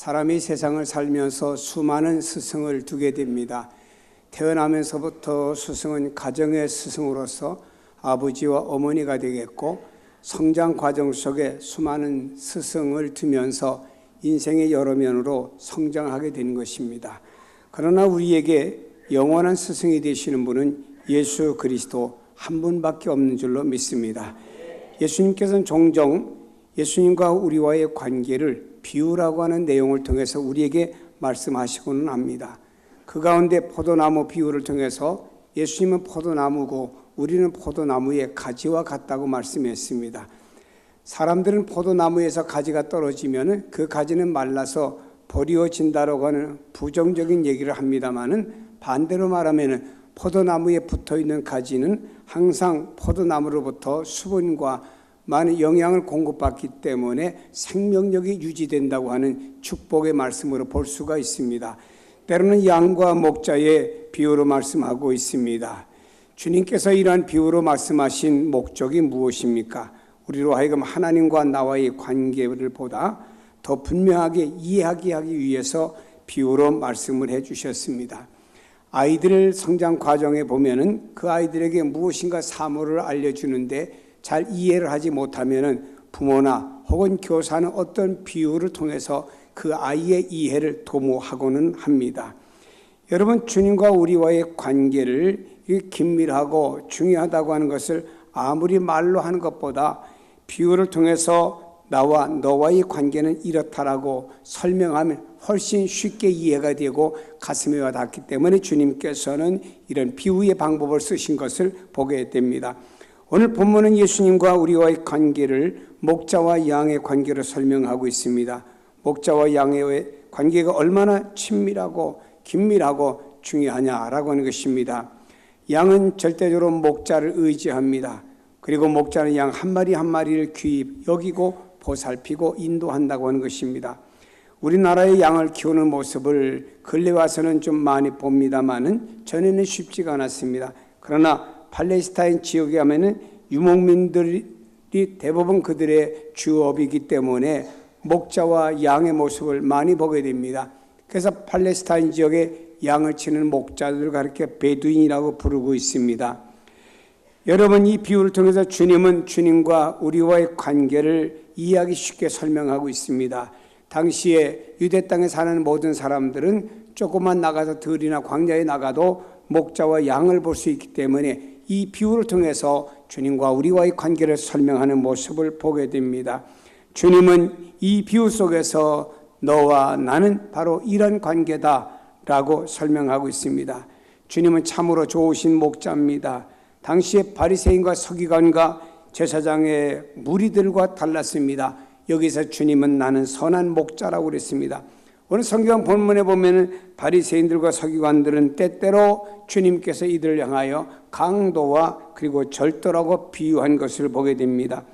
사람이 세상을 살면서 수많은 스승을 두게 됩니다. 태어나면서부터 스승은 가정의 스승으로서 아버지와 어머니가 되겠고, 성장 과정 속에 수많은 스승을 두면서 인생의 여러 면으로 성장하게 된 것입니다. 그러나 우리에게 영원한 스승이 되시는 분은 예수 그리스도 한 분밖에 없는 줄로 믿습니다. 예수님께서는 종종 예수님과 우리와의 관계를 비유라고 하는 내용을 통해서 우리에게 말씀하시고는 합니다. 그 가운데 포도나무 비유를 통해서 예수님은 포도나무고 우리는 포도나무의 가지와 같다고 말씀했습니다. 사람들은 포도나무에서 가지가 떨어지면 그 가지는 말라서 버리워진다라고 하는 부정적인 얘기를 합니다마는, 반대로 말하면 포도나무에 붙어있는 가지는 항상 포도나무로부터 수분과 많은 영양을 공급받기 때문에 생명력이 유지된다고 하는 축복의 말씀으로 볼 수가 있습니다. 때로는 양과 목자의 비유로 말씀하고 있습니다. 주님께서 이러한 비유로 말씀하신 목적이 무엇입니까? 우리로 하여금 하나님과 나와의 관계를 보다 더 분명하게 이해하게 하기 위해서 비유로 말씀을 해주셨습니다. 아이들 성장 과정에 보면은 그 아이들에게 무엇인가 사물을 알려주는데 잘 이해를 하지 못하면은 부모나 혹은 교사는 어떤 비유를 통해서 그 아이의 이해를 도모하고는 합니다. 여러분, 주님과 우리와의 관계를 긴밀하고 중요하다고 하는 것을 아무리 말로 하는 것보다 비유를 통해서 나와 너와의 관계는 이렇다라고 설명하면 훨씬 쉽게 이해가 되고 가슴에 와 닿기 때문에 주님께서는 이런 비유의 방법을 쓰신 것을 보게 됩니다. 오늘 본문은 예수님과 우리와의 관계를 목자와 양의 관계로 설명하고 있습니다. 목자와 양의 관계가 얼마나 친밀하고 긴밀하고 중요하냐라고 하는 것입니다. 양은 절대적으로 목자를 의지합니다. 그리고 목자는 양 한 마리 한 마리를 귀히 여기고 보살피고 인도한다고 하는 것입니다. 우리나라의 양을 키우는 모습을 근래 와서는 좀 많이 봅니다마는 전에는 쉽지가 않았습니다. 그러나 팔레스타인 지역에 가면은 유목민들이 대부분 그들의 주업이기 때문에 목자와 양의 모습을 많이 보게 됩니다. 그래서 팔레스타인 지역에 양을 치는 목자들을 가르쳐 베두인이라고 부르고 있습니다. 여러분, 이 비유를 통해서 주님은 주님과 우리와의 관계를 이해하기 쉽게 설명하고 있습니다. 당시에 유대 땅에 사는 모든 사람들은 조금만 나가서 들이나 광야에 나가도 목자와 양을 볼 수 있기 때문에 이 비유를 통해서 주님과 우리와의 관계를 설명하는 모습을 보게 됩니다. 주님은 이 비유 속에서 너와 나는 바로 이런 관계다라고 설명하고 있습니다. 주님은 참으로 좋으신 목자입니다. 당시에 바리새인과 서기관과 제사장의 무리들과 달랐습니다. 여기서 주님은 나는 선한 목자라고 그랬습니다. 오늘 성경 본문에 보면 바리새인들과 서기관들은 때때로 주님께서 이들을 향하여 강도와 그리고 절도라고 비유한 것을 보게 됩니다.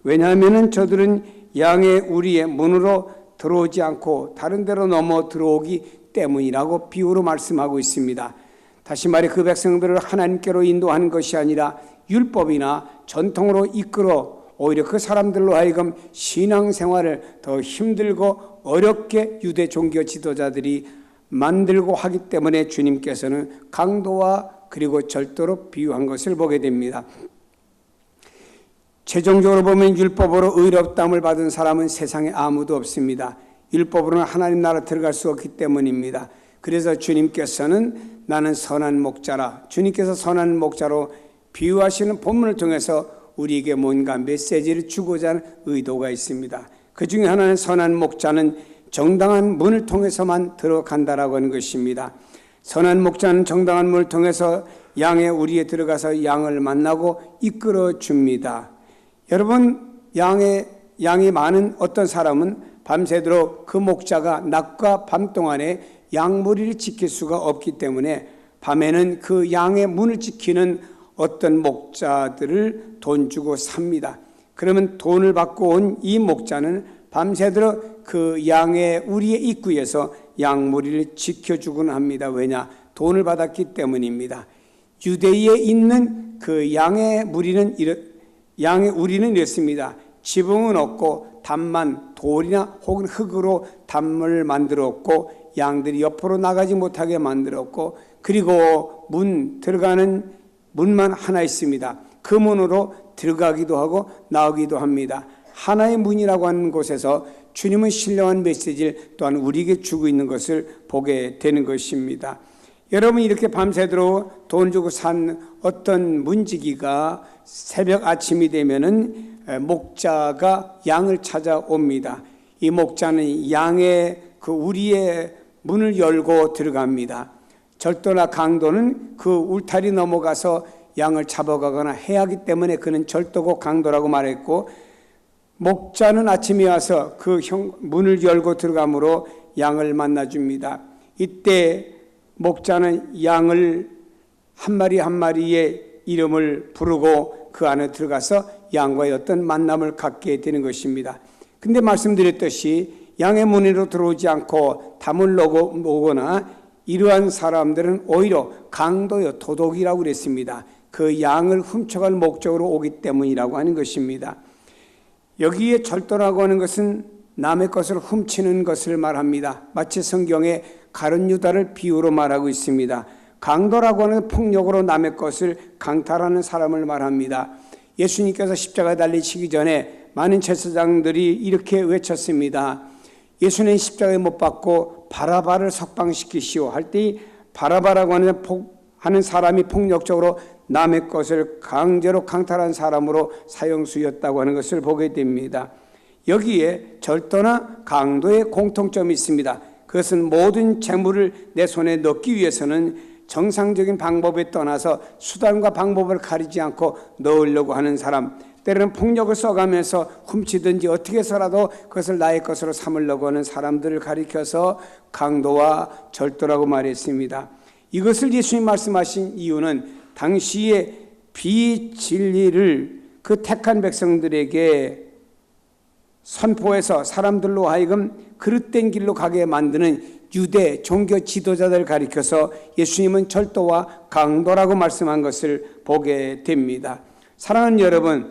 왜냐하면 저들은 양의 우리의 문으로 들어오지 않고 다른 데로 넘어 들어오기 때문이라고 비유로 말씀하고 있습니다. 다시 말해 그 백성들을 하나님께로 인도하는 것이 아니라 율법이나 전통으로 이끌어 오히려 그 사람들로 하여금 신앙생활을 더 힘들고 어렵게 유대 종교 지도자들이 만들고 하기 때문에 주님께서는 강도와 그리고 절도로 비유한 것을 보게 됩니다. 최종적으로 보면 율법으로 의롭다함을 받은 사람은 세상에 아무도 없습니다. 율법으로는 하나님 나라 들어갈 수 없기 때문입니다. 그래서 주님께서는 나는 선한 목자라, 주님께서 선한 목자로 비유하시는 본문을 통해서 우리에게 뭔가 메시지를 주고자 하는 의도가 있습니다. 그 중에 하나는 선한 목자는 정당한 문을 통해서만 들어간다라고 하는 것입니다. 선한 목자는 정당한 문을 통해서 양의 우리에 들어가서 양을 만나고 이끌어 줍니다. 여러분, 양이 많은 어떤 사람은 밤새도록 그 목자가 낮과 밤 동안에 양무리를 지킬 수가 없기 때문에 밤에는 그 양의 문을 지키는 어떤 목자들을 돈 주고 삽니다. 그러면 돈을 받고 온 이 목자는 밤새도록 그 양의 우리의 입구에서 양무리를 지켜주곤 합니다. 왜냐? 돈을 받았기 때문입니다. 유대에 있는 그 양의 우리는 이렇습니다. 지붕은 없고 담만 돌이나 혹은 흙으로 담을 만들었고 양들이 옆으로 나가지 못하게 만들었고 그리고 들어가는 문만 하나 있습니다. 그 문으로 들어가기도 하고 나오기도 합니다. 하나의 문이라고 하는 곳에서 주님은 신령한 메시지를 또한 우리에게 주고 있는 것을 보게 되는 것입니다. 여러분 이렇게 밤새도록 돈 주고 산 어떤 문지기가 새벽 아침이 되면은 목자가 양을 찾아옵니다. 이 목자는 양의 그 우리의 문을 열고 들어갑니다. 절도나 강도는 그 울타리 넘어가서 양을 잡아가거나 해야 하기 때문에 그는 절도고 강도라고 말했고 목자는 아침에 와서 그 문을 열고 들어가므로 양을 만나줍니다. 이때 목자는 양을 한 마리 한 마리의 이름을 부르고 그 안에 들어가서 양과의 어떤 만남을 갖게 되는 것입니다. 근데 말씀드렸듯이 양의 문으로 들어오지 않고 담을 오거나 이러한 사람들은 오히려 강도요 도둑이라고 그랬습니다. 그 양을 훔쳐갈 목적으로 오기 때문이라고 하는 것입니다. 여기에 절도라고 하는 것은 남의 것을 훔치는 것을 말합니다. 마치 성경에 가룟 유다를 비유로 말하고 있습니다. 강도라고 하는 폭력으로 남의 것을 강탈하는 사람을 말합니다. 예수님께서 십자가에 달리시기 전에 많은 제사장들이 이렇게 외쳤습니다. 예수님 십자가에 못 박고 바라바를 석방시키시오 할 때 바라바라고 하는 사람이 폭력적으로 남의 것을 강제로 강탈한 사람으로 사형수였다고 하는 것을 보게 됩니다. 여기에 절도나 강도의 공통점이 있습니다. 그것은 모든 재물을 내 손에 넣기 위해서는 정상적인 방법에 떠나서 수단과 방법을 가리지 않고 넣으려고 하는 사람, 때로는 폭력을 써가면서 훔치든지 어떻게 해서라도 그것을 나의 것으로 삼으려고 하는 사람들을 가리켜서 강도와 절도라고 말했습니다. 이것을 예수님 말씀하신 이유는 당시의 비진리를 그 택한 백성들에게 선포해서 사람들로 하여금 그릇된 길로 가게 만드는 유대 종교 지도자들을 가리켜서 예수님은 절도와 강도라고 말씀한 것을 보게 됩니다. 사랑하는 여러분,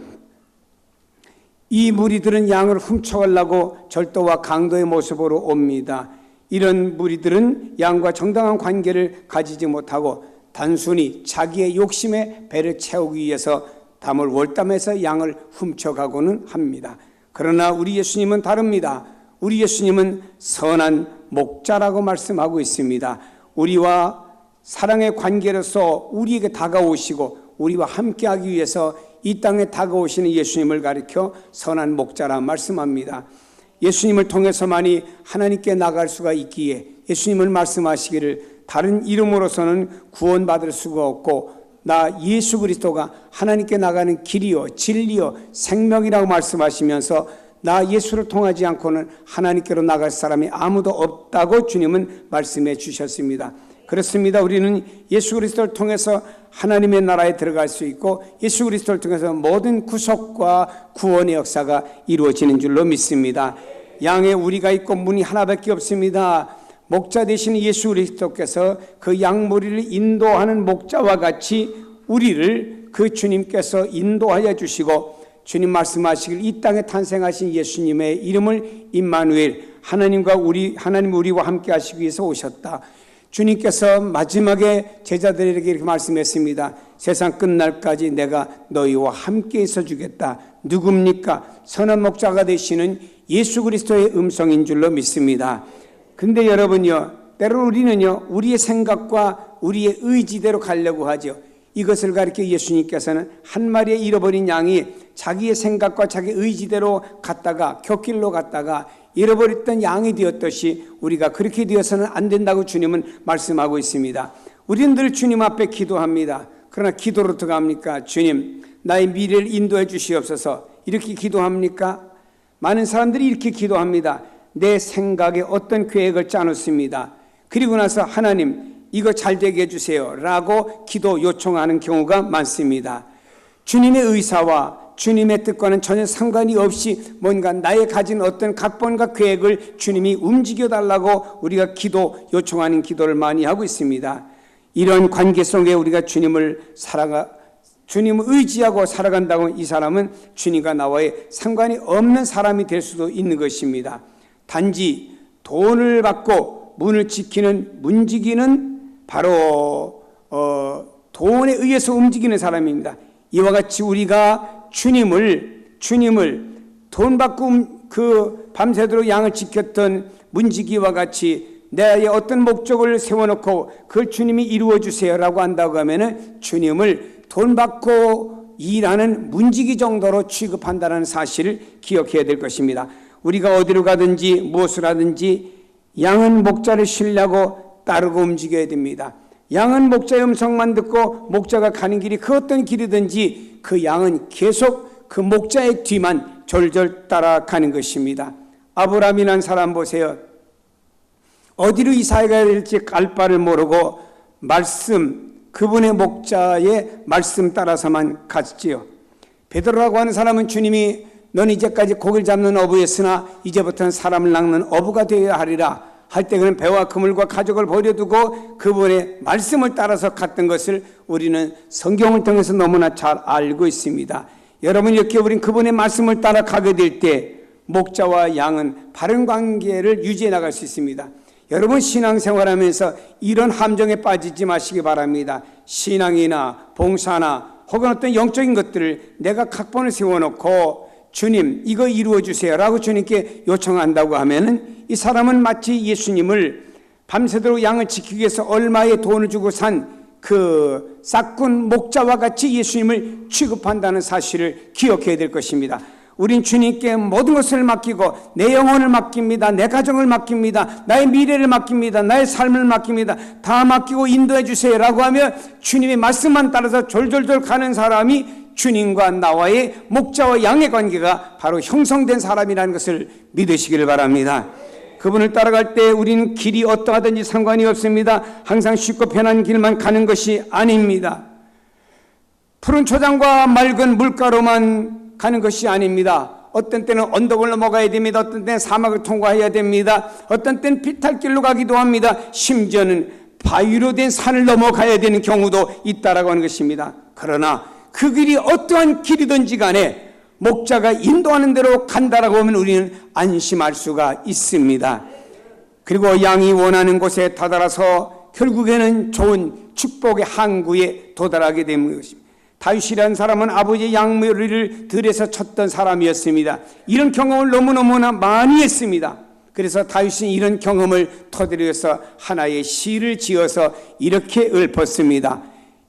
이 무리들은 양을 훔쳐가려고 절도와 강도의 모습으로 옵니다. 이런 무리들은 양과 정당한 관계를 가지지 못하고 단순히 자기의 욕심에 배를 채우기 위해서 담을 월담해서 양을 훔쳐가고는 합니다. 그러나 우리 예수님은 다릅니다. 우리 예수님은 선한 목자라고 말씀하고 있습니다. 우리와 사랑의 관계로서 우리에게 다가오시고 우리와 함께하기 위해서 이 땅에 다가오시는 예수님을 가리켜 선한 목자라 말씀합니다. 예수님을 통해서만이 하나님께 나갈 수가 있기에 예수님을 말씀하시기를 다른 이름으로서는 구원받을 수가 없고 나 예수 그리스도가 하나님께 나가는 길이요 진리요 생명이라고 말씀하시면서 나 예수를 통하지 않고는 하나님께로 나갈 사람이 아무도 없다고 주님은 말씀해 주셨습니다. 그렇습니다. 우리는 예수 그리스도를 통해서 하나님의 나라에 들어갈 수 있고 예수 그리스도를 통해서 모든 구속과 구원의 역사가 이루어지는 줄로 믿습니다. 양에 우리가 있고 문이 하나밖에 없습니다. 목자 되신 예수 그리스도께서 그 양무리를 인도하는 목자와 같이 우리를 그 주님께서 인도하여 주시고 주님 말씀하시길 이 땅에 탄생하신 예수님의 이름을 임마누엘 하나님 우리와 함께 하시기 위해서 오셨다. 주님께서 마지막에 제자들에게 이렇게 말씀했습니다. 세상 끝날까지 내가 너희와 함께 있어 주겠다. 누굽니까? 선한 목자가 되시는 예수 그리스도의 음성인 줄로 믿습니다. 근데 여러분요, 때로는 우리는요, 우리의 생각과 우리의 의지대로 가려고 하죠. 이것을 가리켜 예수님께서는 한 마리의 잃어버린 양이 자기의 생각과 자기 의지대로 갔다가 곁길로 갔다가 잃어버렸던 양이 되었듯이 우리가 그렇게 되어서는 안 된다고 주님은 말씀하고 있습니다. 우리는 늘 주님 앞에 기도합니다. 그러나 기도로 들어갑니까? 주님, 나의 미래를 인도해 주시옵소서. 이렇게 기도합니까? 많은 사람들이 이렇게 기도합니다. 내 생각에 어떤 계획을 짜놓습니다. 그리고 나서 하나님 이거 잘 되게 해주세요 라고 기도 요청하는 경우가 많습니다. 주님의 의사와 주님의 뜻과는 전혀 상관이 없이 뭔가 나의 가진 어떤 각본과 계획을 주님이 움직여달라고 우리가 기도 요청하는 기도를 많이 하고 있습니다. 이런 관계 속에 우리가 주님을 주님을 의지하고 살아간다고 이 사람은 주님과 나와의 상관이 없는 사람이 될 수도 있는 것입니다. 단지 돈을 받고 문을 지키는 문지기는 바로 돈에 의해서 움직이는 사람입니다. 이와 같이 우리가 주님을 돈 받고 밤새도록 양을 지켰던 문지기와 같이 내 어떤 목적을 세워놓고 그걸 주님이 이루어 주세요라고 한다고 하면은 주님을 돈 받고 일하는 문지기 정도로 취급한다는 사실을 기억해야 될 것입니다. 우리가 어디로 가든지 무엇을 하든지 양은 목자를 신뢰하고 따르고 움직여야 됩니다. 양은 목자의 음성만 듣고 목자가 가는 길이 그 어떤 길이든지 그 양은 계속 그 목자의 뒤만 졸졸 따라가는 것입니다. 아브라함이라는 사람 보세요. 어디로 이사해 가야 될지 갈 바를 모르고 그분의 목자의 말씀 따라서만 갔지요. 베드로라고 하는 사람은 주님이 너는 이제까지 고기를 잡는 어부였으나 이제부터는 사람을 낚는 어부가 되어야 하리라 할 때 그는 배와 그물과 가족을 버려두고 그분의 말씀을 따라서 갔던 것을 우리는 성경을 통해서 너무나 잘 알고 있습니다. 여러분, 이렇게 우리는 그분의 말씀을 따라 가게 될 때 목자와 양은 바른 관계를 유지해 나갈 수 있습니다. 여러분, 신앙생활하면서 이런 함정에 빠지지 마시기 바랍니다. 신앙이나 봉사나 혹은 어떤 영적인 것들을 내가 각본을 세워놓고 주님 이거 이루어 주세요 라고 주님께 요청한다고 하면은 이 사람은 마치 예수님을 밤새도록 양을 지키기 위해서 얼마의 돈을 주고 산 그 싹군 목자와 같이 예수님을 취급한다는 사실을 기억해야 될 것입니다. 우린 주님께 모든 것을 맡기고 내 영혼을 맡깁니다. 내 가정을 맡깁니다. 나의 미래를 맡깁니다. 나의 삶을 맡깁니다. 다 맡기고 인도해 주세요 라고 하면 주님의 말씀만 따라서 졸졸졸 가는 사람이 주님과 나와의 목자와 양의 관계가 바로 형성된 사람이라는 것을 믿으시기를 바랍니다. 그분을 따라갈 때 우리는 길이 어떠하든지 상관이 없습니다. 항상 쉽고 편한 길만 가는 것이 아닙니다. 푸른 초장과 맑은 물가로만 가는 것이 아닙니다. 어떤 때는 언덕을 넘어가야 됩니다. 어떤 때는 사막을 통과해야 됩니다. 어떤 때는 비탈길로 가기도 합니다. 심지어는 바위로 된 산을 넘어가야 되는 경우도 있다라고 하는 것입니다. 그러나 그 길이 어떠한 길이든지 간에 목자가 인도하는 대로 간다라고 하면 우리는 안심할 수가 있습니다. 그리고 양이 원하는 곳에 다다라서 결국에는 좋은 축복의 항구에 도달하게 되는 것입니다. 다윗이라는 사람은 아버지의 양머리를 들에서 쳤던 사람이었습니다. 이런 경험을 너무너무나 많이 했습니다. 그래서 다윗은 이런 경험을 토대로해서 하나의 시를 지어서 이렇게 읊었습니다.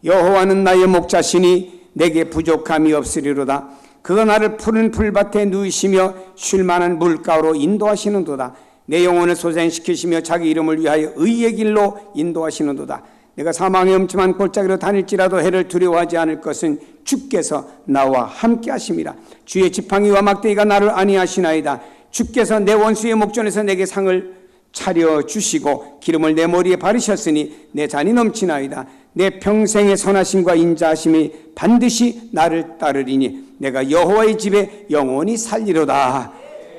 여호와는 나의 목자시니 내게 부족함이 없으리로다. 그가 나를 푸른 풀밭에 누이시며 쉴만한 물가로 인도하시는도다. 내 영혼을 소생시키시며 자기 이름을 위하여 의의 길로 인도하시는도다. 내가 사망의 음침한 골짜기로 다닐지라도 해를 두려워하지 않을 것은 주께서 나와 함께 하심이라. 주의 지팡이와 막대기가 나를 안위하시나이다. 주께서 내 원수의 목전에서 내게 상을 차려주시고 기름을 내 머리에 바르셨으니 내 잔이 넘치나이다. 내 평생의 선하심과 인자하심이 반드시 나를 따르리니 내가 여호와의 집에 영원히 살리로다.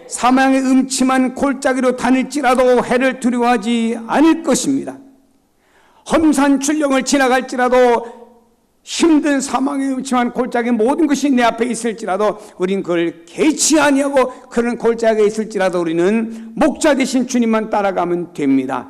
사망의 음침한 골짜기로 다닐지라도 해를 두려워하지 않을 것입니다. 험산 출령을 지나갈지라도 힘든 사망의 음침한 골짜기 모든 것이 내 앞에 있을지라도 우린 그걸 개의치 아니하고 그런 골짜기에 있을지라도 우리는 목자 되신 주님만 따라가면 됩니다.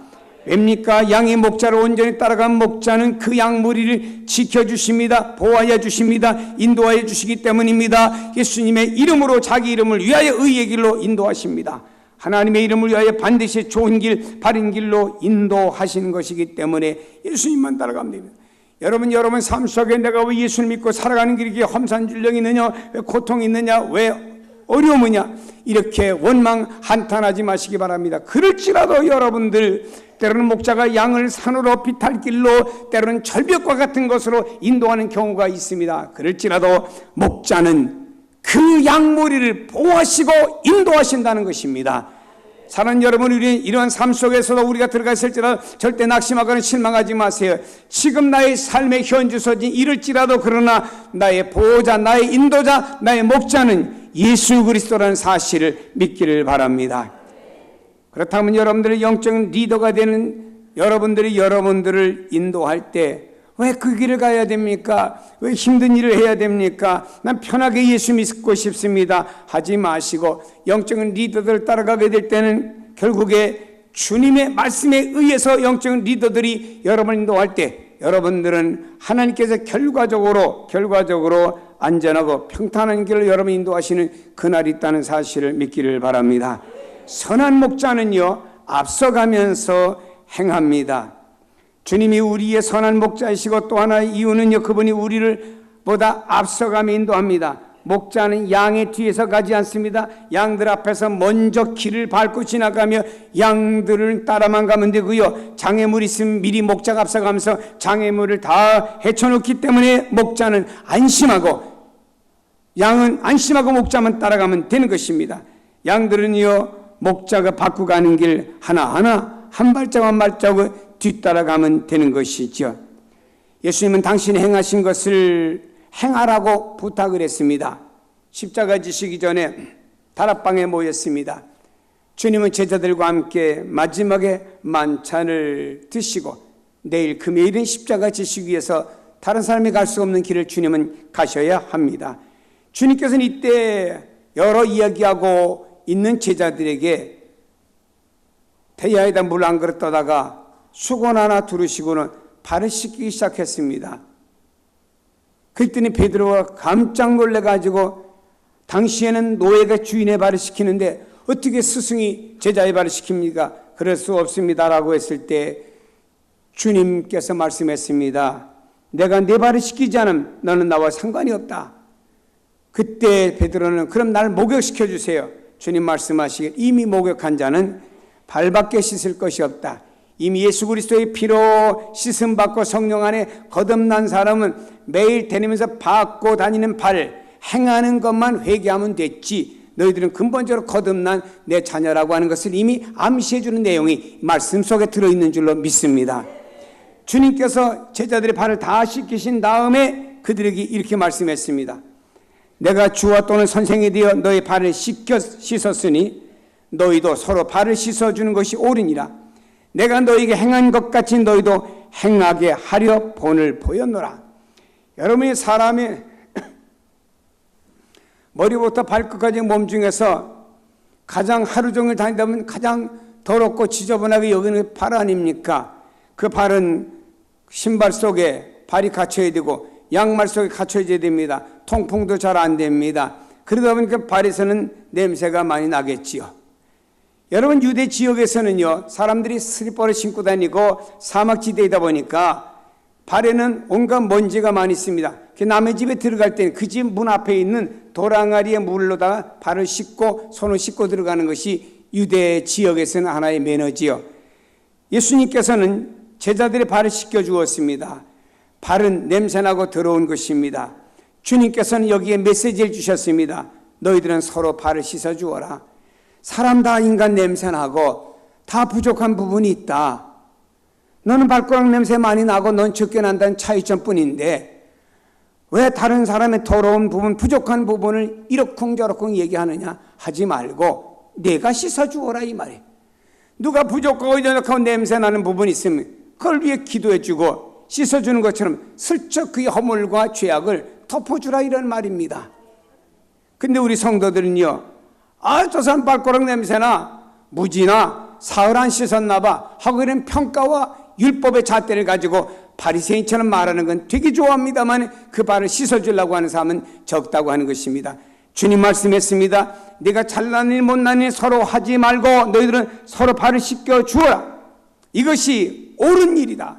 왜입니까? 양의 목자를 온전히 따라간 목자는 그 양 무리를 지켜주십니다. 보호하여 주십니다. 인도하여 주시기 때문입니다. 예수님의 이름으로 자기 이름을 위하여 의의 길로 인도하십니다. 하나님의 이름을 위하여 반드시 좋은 길, 바른 길로 인도하시는 것이기 때문에 예수님만 따라가면 됩니다. 여러분 삶 속에 내가 왜 예수를 믿고 살아가는 길이 험산줄령이 있느냐, 왜 고통이 있느냐, 왜 어려움이냐, 이렇게 원망 한탄하지 마시기 바랍니다. 그럴지라도 여러분들 때로는 목자가 양을 산으로 비탈길로 때로는 절벽과 같은 것으로 인도하는 경우가 있습니다. 그럴지라도 목자는 그 양머리를 보호하시고 인도하신다는 것입니다. 사랑하는 여러분, 우리는 이러한 삶 속에서도 우리가 들어갔을지라도 절대 낙심하거나 실망하지 마세요. 지금 나의 삶의 현주소지 이럴지라도 그러나 나의 보호자, 나의 인도자, 나의 목자는 예수 그리스도라는 사실을 믿기를 바랍니다. 그렇다면 여러분들의 영적인 리더가 되는 여러분들이 여러분들을 인도할 때 왜 그 길을 가야 됩니까? 왜 힘든 일을 해야 됩니까? 난 편하게 예수 믿고 싶습니다. 하지 마시고 영적인 리더들을 따라가게 될 때는 결국에 주님의 말씀에 의해서 영적인 리더들이 여러분을 인도할 때 여러분들은 하나님께서 결과적으로 안전하고 평탄한 길을 여러분 인도하시는 그날이 있다는 사실을 믿기를 바랍니다. 선한 목자는요, 앞서가면서 행합니다. 주님이 우리의 선한 목자이시고 또 하나의 이유는요, 그분이 우리를 보다 앞서가며 인도합니다. 목자는 양의 뒤에서 가지 않습니다. 양들 앞에서 먼저 길을 밟고 지나가며 양들을 따라만 가면 되고요. 장애물이 있으면 미리 목자가 앞서가면서 장애물을 다 헤쳐놓기 때문에 목자는 안심하고, 양은 안심하고 목자만 따라가면 되는 것입니다. 양들은요, 목자가 밟고 가는 길 하나하나 한 발자국 한 발자국 뒤따라가면 되는 것이죠. 예수님은 당신이 행하신 것을 행하라고 부탁을 했습니다. 십자가 지시기 전에 다락방에 모였습니다. 주님은 제자들과 함께 마지막에 만찬을 드시고 내일 금요일은 십자가 지시기 위해서 다른 사람이 갈 수 없는 길을 주님은 가셔야 합니다. 주님께서는 이때 여러 이야기하고 있는 제자들에게 태야에다 물 한 그릇 떠다가 수건 하나 두르시고는 발을 씻기 시작했습니다. 그랬더니 베드로가 깜짝 놀래가지고, 당시에는 노예가 주인의 발을 씻기는데 어떻게 스승이 제자의 발을 씻깁니까? 그럴 수 없습니다라고 했을 때 주님께서 말씀했습니다. 내가 내 발을 씻기지 않으면 너는 나와 상관이 없다. 그때 베드로는 그럼 날 목욕시켜 주세요. 주님 말씀하시길 이미 목욕한 자는 발밖에 씻을 것이 없다. 이미 예수 그리스도의 피로 씻음 받고 성령 안에 거듭난 사람은 매일 다니면서 받고 다니는 발, 행하는 것만 회개하면 됐지. 너희들은 근본적으로 거듭난 내 자녀라고 하는 것을 이미 암시해 주는 내용이 말씀 속에 들어있는 줄로 믿습니다. 주님께서 제자들의 발을 다 씻기신 다음에 그들에게 이렇게 말씀했습니다. 내가 주와 또는 선생이 되어 너의 발을 씻었으니 너희도 서로 발을 씻어주는 것이 옳으니라. 내가 너희에게 행한 것 같이 너희도 행하게 하려 본을 보였노라. 여러분이 사람의 머리부터 발끝까지 몸 중에서 가장 하루 종일 다니다 보면 가장 더럽고 지저분하게 여기는 발 아닙니까? 그 발은 신발 속에 발이 갇혀야 되고 양말 속에 갇혀야 됩니다. 통풍도 잘 안 됩니다. 그러다 보니까 발에서는 냄새가 많이 나겠지요. 여러분, 유대 지역에서는요, 사람들이 슬리퍼를 신고 다니고 사막지대이다 보니까 발에는 온갖 먼지가 많이 있습니다. 남의 집에 들어갈 때는 그 집 문 앞에 있는 도랑아리에 물로다가 발을 씻고 손을 씻고 들어가는 것이 유대 지역에서는 하나의 매너지요. 예수님께서는 제자들의 발을 씻겨 주었습니다. 발은 냄새나고 더러운 것입니다. 주님께서는 여기에 메시지를 주셨습니다. 너희들은 서로 발을 씻어 주어라. 사람 다 인간 냄새나고 다 부족한 부분이 있다. 너는 발가락 냄새 많이 나고 넌 적게 난다는 차이점뿐인데 왜 다른 사람의 더러운 부분, 부족한 부분을 이러쿵저러쿵 얘기하느냐? 하지 말고 내가 씻어주어라 이 말이에요. 누가 부족하고 연약하고 냄새나는 부분이 있으면 그걸 위해 기도해주고 씻어주는 것처럼 슬쩍 그의 허물과 죄악을 덮어주라 이런 말입니다. 근데 우리 성도들은요, 저 사람 발가락 냄새나 무지나 사흘 안 씻었나 봐 하고 이런 평가와 율법의 잣대를 가지고 바리새인처럼 말하는 건 되게 좋아합니다만 그 발을 씻어주려고 하는 사람은 적다고 하는 것입니다. 주님 말씀했습니다. 네가 잘나니 못나니 서로 하지 말고 너희들은 서로 발을 씻겨 주어라. 이것이 옳은 일이다.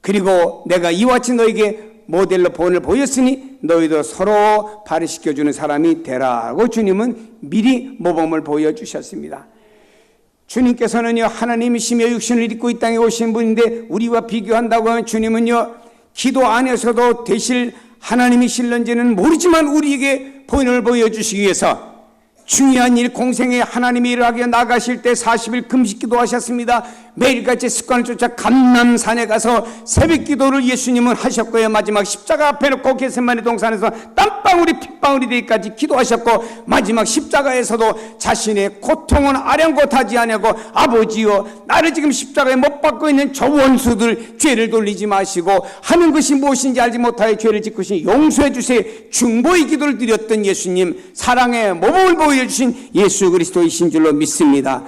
그리고 내가 이와 같이 너에게 모델로 본을 보였으니 너희도 서로 발을 씻겨주는 사람이 되라고 주님은 미리 모범을 보여주셨습니다. 주님께서는요, 하나님이시며 육신을 입고 이 땅에 오신 분인데 우리와 비교한다고 하면 주님은요, 기도 안에서도 되실 하나님이실런지는 모르지만 우리에게 본을 보여주시기 위해서 중요한 일, 공생에 하나님의 일을 하게 나가실 때 40일 금식 기도하셨습니다. 매일같이 습관을 쫓아 감람산에 가서 새벽 기도를 예수님은 하셨고요. 마지막 십자가 앞에 놓고 겟세마네 동산에서 땀방울이 핏방울이 되기까지 기도하셨고, 마지막 십자가에서도 자신의 고통은 아랑곳하지 아니하고 아버지여, 나를 지금 십자가에 못 박고 있는 저 원수들 죄를 돌리지 마시고 하는 것이 무엇인지 알지 못하여 죄를 짓고 있으니 용서해 주세요. 중보의 기도를 드렸던 예수님, 사랑의 모범을 보여주신 예수 그리스도이신 줄로 믿습니다.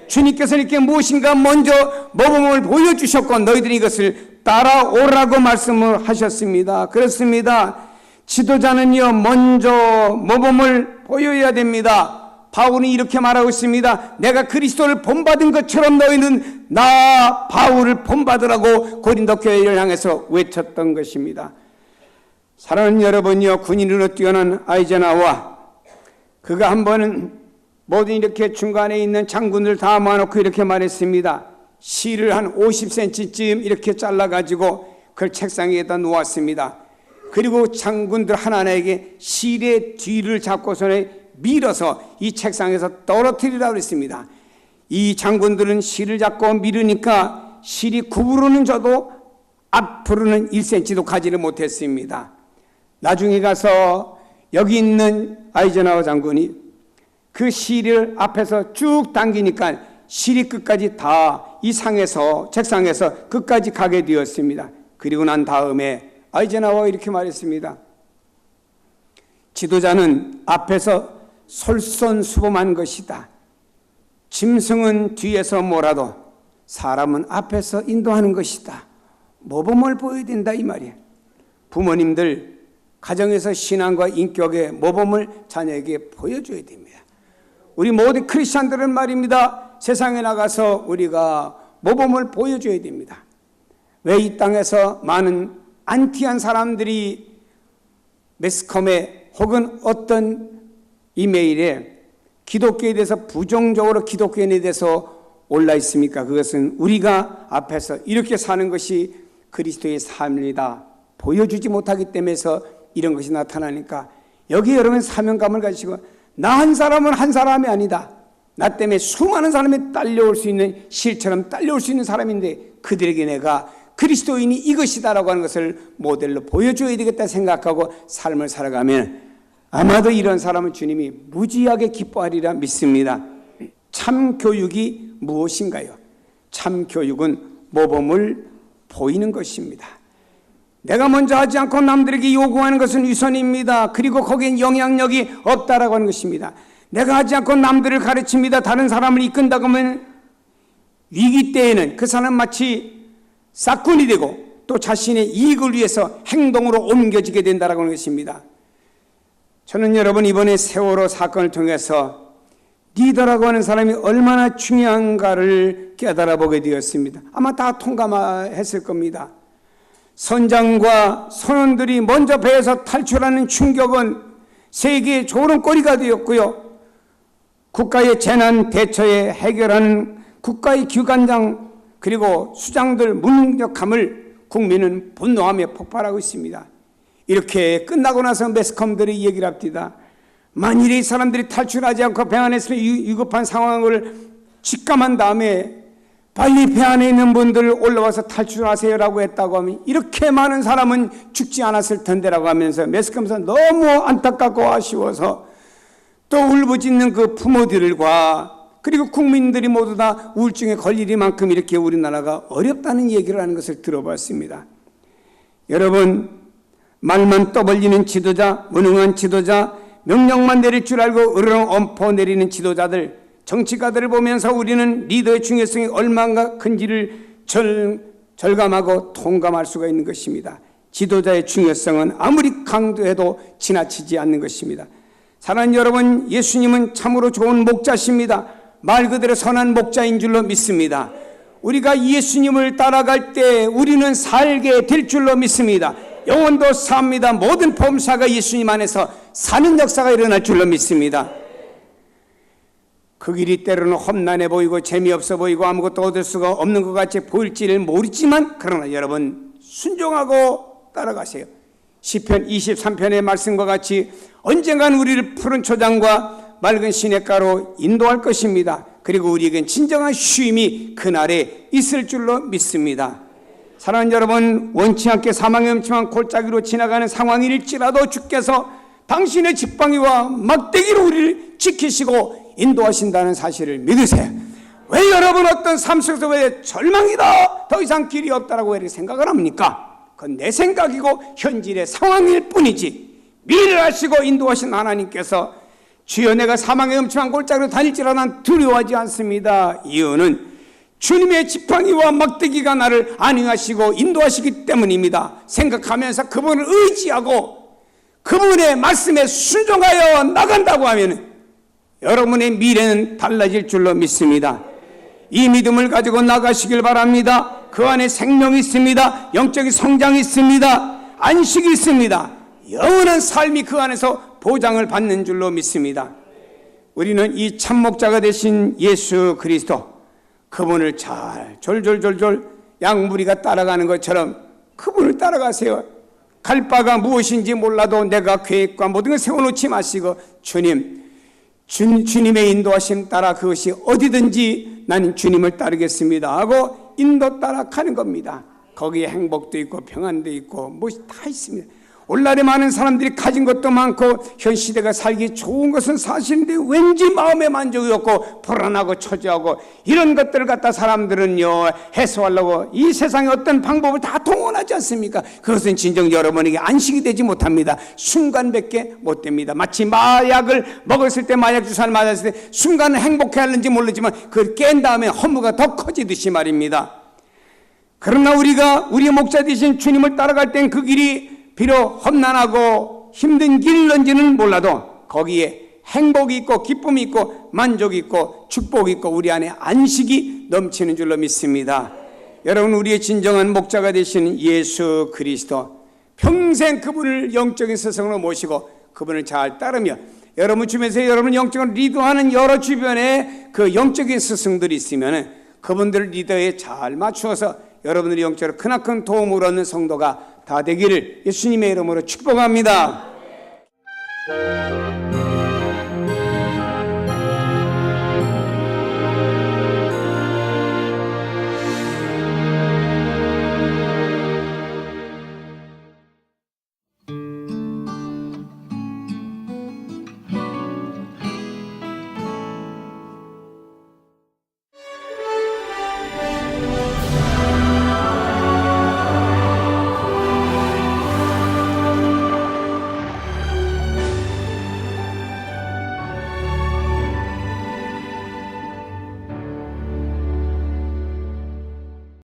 주님께서는 이렇게 무엇인가 먼저 모범을 보여주셨고 너희들이 이것을 따라오라고 말씀을 하셨습니다. 그렇습니다. 지도자는요 먼저 모범을 보여야 됩니다. 바울은 이렇게 말하고 있습니다. 내가 그리스도를 본받은 것처럼 너희는 나 바울을 본받으라고 고린도 교회를 향해서 외쳤던 것입니다. 사랑하는 여러분요, 군인으로 뛰어난 아이젠하워, 그가 한 번은 모든 이렇게 중간에 있는 장군들 다 모아놓고 이렇게 말했습니다. 실을 한 50cm쯤 이렇게 잘라가지고 그걸 책상 위에다 놓았습니다. 그리고 장군들 하나하나에게 실의 뒤를 잡고서는 밀어서 이 책상에서 떨어뜨리라고 했습니다. 이 장군들은 실을 잡고 밀으니까 실이 구부러는 져도 앞으로는 1cm도 가지를 못했습니다. 나중에 가서 여기 있는 아이젠하워 장군이 그 실을 앞에서 쭉 당기니까 실이 끝까지 다 이 상에서 책상에서 끝까지 가게 되었습니다. 그리고 난 다음에 아이젠하워가 이렇게 말했습니다. 지도자는 앞에서 솔선수범한 것이다. 짐승은 뒤에서 몰아도 사람은 앞에서 인도하는 것이다. 모범을 보여야 된다 이 말이에요. 부모님들 가정에서 신앙과 인격의 모범을 자녀에게 보여줘야 됩니다. 우리 모든 크리스찬들은 말입니다. 세상에 나가서 우리가 모범을 보여줘야 됩니다. 왜 이 땅에서 많은 안티한 사람들이 매스컴에 혹은 어떤 이메일에 기독교에 대해서 부정적으로 기독교인에 대해서 올라 있습니까? 그것은 우리가 앞에서 이렇게 사는 것이 그리스도의 삶이다 보여주지 못하기 때문에서 이런 것이 나타나니까, 여기 여러분 사명감을 가지시고 나 한 사람은 한 사람이 아니다. 나 때문에 수많은 사람이 딸려올 수 있는 실처럼 딸려올 수 있는 사람인데 그들에게 내가 그리스도인이 이것이다라고 하는 것을 모델로 보여줘야 되겠다 생각하고 삶을 살아가면 아마도 이런 사람은 주님이 무지하게 기뻐하리라 믿습니다. 참 교육이 무엇인가요? 참 교육은 모범을 보이는 것입니다. 내가 먼저 하지 않고 남들에게 요구하는 것은 위선입니다. 그리고 거기엔 영향력이 없다라고 하는 것입니다. 내가 하지 않고 남들을 가르칩니다. 다른 사람을 이끈다고 하면 위기 때에는 그 사람 마치 싹군이 되고 또 자신의 이익을 위해서 행동으로 옮겨지게 된다라고 하는 것입니다. 저는 여러분 이번에 세월호 사건을 통해서 리더라고 하는 사람이 얼마나 중요한가를 깨달아 보게 되었습니다. 아마 다 통감했을 겁니다. 선장과 선원들이 먼저 배에서 탈출하는 충격은 세계의 조롱거리가 되었고요. 국가의 재난 대처에 해결하는 국가의 기관장 그리고 수장들 무능력함을 국민은 분노하며 폭발하고 있습니다. 이렇게 끝나고 나서 매스컴들이 얘기를 합니다. 만일에 이 사람들이 탈출하지 않고 배 안에서 위급한 상황을 직감한 다음에 빨리 배 안에 있는 분들 올라와서 탈출하세요라고 했다고 하면 이렇게 많은 사람은 죽지 않았을 텐데라고 하면서 매스컴에서 너무 안타깝고 아쉬워서 또 울부짖는 그 부모들과 그리고 국민들이 모두 다 우울증에 걸릴 만큼 이렇게 우리나라가 어렵다는 얘기를 하는 것을 들어봤습니다. 여러분, 말만 떠벌리는 지도자, 무능한 지도자, 명령만 내릴 줄 알고 으르렁 엄포 내리는 지도자들, 정치가들을 보면서 우리는 리더의 중요성이 얼마나 큰지를 절감하고 통감할 수가 있는 것입니다. 지도자의 중요성은 아무리 강조해도 지나치지 않는 것입니다. 사랑하는 여러분, 예수님은 참으로 좋은 목자십니다. 말 그대로 선한 목자인 줄로 믿습니다. 우리가 예수님을 따라갈 때 우리는 살게 될 줄로 믿습니다. 영혼도 삽니다. 모든 범사가 예수님 안에서 사는 역사가 일어날 줄로 믿습니다. 그 길이 때로는 험난해 보이고 재미없어 보이고 아무것도 얻을 수가 없는 것 같이 보일지를 모르지만 그러나 여러분 순종하고 따라가세요. 시편 23편의 말씀과 같이 언젠간 우리를 푸른 초장과 맑은 시냇가로 인도할 것입니다. 그리고 우리에겐 진정한 쉼이 그날에 있을 줄로 믿습니다. 사랑하는 여러분, 원치 않게 사망의 음침한 골짜기로 지나가는 상황일지라도 주께서 당신의 지팡이와 막대기로 우리를 지키시고 인도하신다는 사실을 믿으세요. 왜 여러분 어떤 삶 속에서 왜 절망이다, 더 이상 길이 없다라고 왜 생각을 합니까? 그건 내 생각이고 현실의 상황일 뿐이지, 미래를 아시고 인도하신 하나님께서 주여 내가 사망의 음침한 골짜기로 다닐지라도 난 두려워하지 않습니다. 이유는 주님의 지팡이와 막대기가 나를 안위하시고 인도하시기 때문입니다. 생각하면서 그분을 의지하고 그분의 말씀에 순종하여 나간다고 하면 여러분의 미래는 달라질 줄로 믿습니다. 이 믿음을 가지고 나가시길 바랍니다. 그 안에 생명이 있습니다. 영적인 성장이 있습니다. 안식이 있습니다. 영원한 삶이 그 안에서 보장을 받는 줄로 믿습니다. 우리는 이 참목자가 되신 예수 그리스도, 그분을 잘 졸졸졸졸 양무리가 따라가는 것처럼 그분을 따라가세요. 갈 바가 무엇인지 몰라도 내가 계획과 모든 걸 세워놓지 마시고 주님의 인도하심 따라 그것이 어디든지 나는 주님을 따르겠습니다 하고 인도 따라 가는 겁니다. 거기에 행복도 있고 평안도 있고 무엇이 다 있습니다. 오늘날에 많은 사람들이 가진 것도 많고 현 시대가 살기 좋은 것은 사실인데 왠지 마음의 만족이 없고 불안하고 초조하고 이런 것들을 갖다 사람들은요 해소하려고 이 세상의 어떤 방법을 다 동원하지 않습니까? 그것은 진정 여러분에게 안식이 되지 못합니다. 순간밖에 못 됩니다. 마치 마약을 먹었을 때, 마약 주사를 맞았을 때 순간은 행복해 하는지 모르지만 그걸 깬 다음에 허무가 더 커지듯이 말입니다. 그러나 우리가 우리의 목자 되신 주님을 따라갈 땐 그 길이 비록 험난하고 힘든 길인지는 몰라도 거기에 행복이 있고 기쁨이 있고 만족이 있고 축복이 있고 우리 안에 안식이 넘치는 줄로 믿습니다. 여러분, 우리의 진정한 목자가 되시는 예수 그리스도, 평생 그분을 영적인 스승으로 모시고 그분을 잘 따르며 여러분 주변에서 여러분 영적으로 리더하는 여러 주변에 그 영적인 스승들이 있으면 그분들 리더에 잘 맞추어서 여러분들이 영적으로 크나큰 도움을 얻는 성도가 다 되기를 예수님의 이름으로 축복합니다.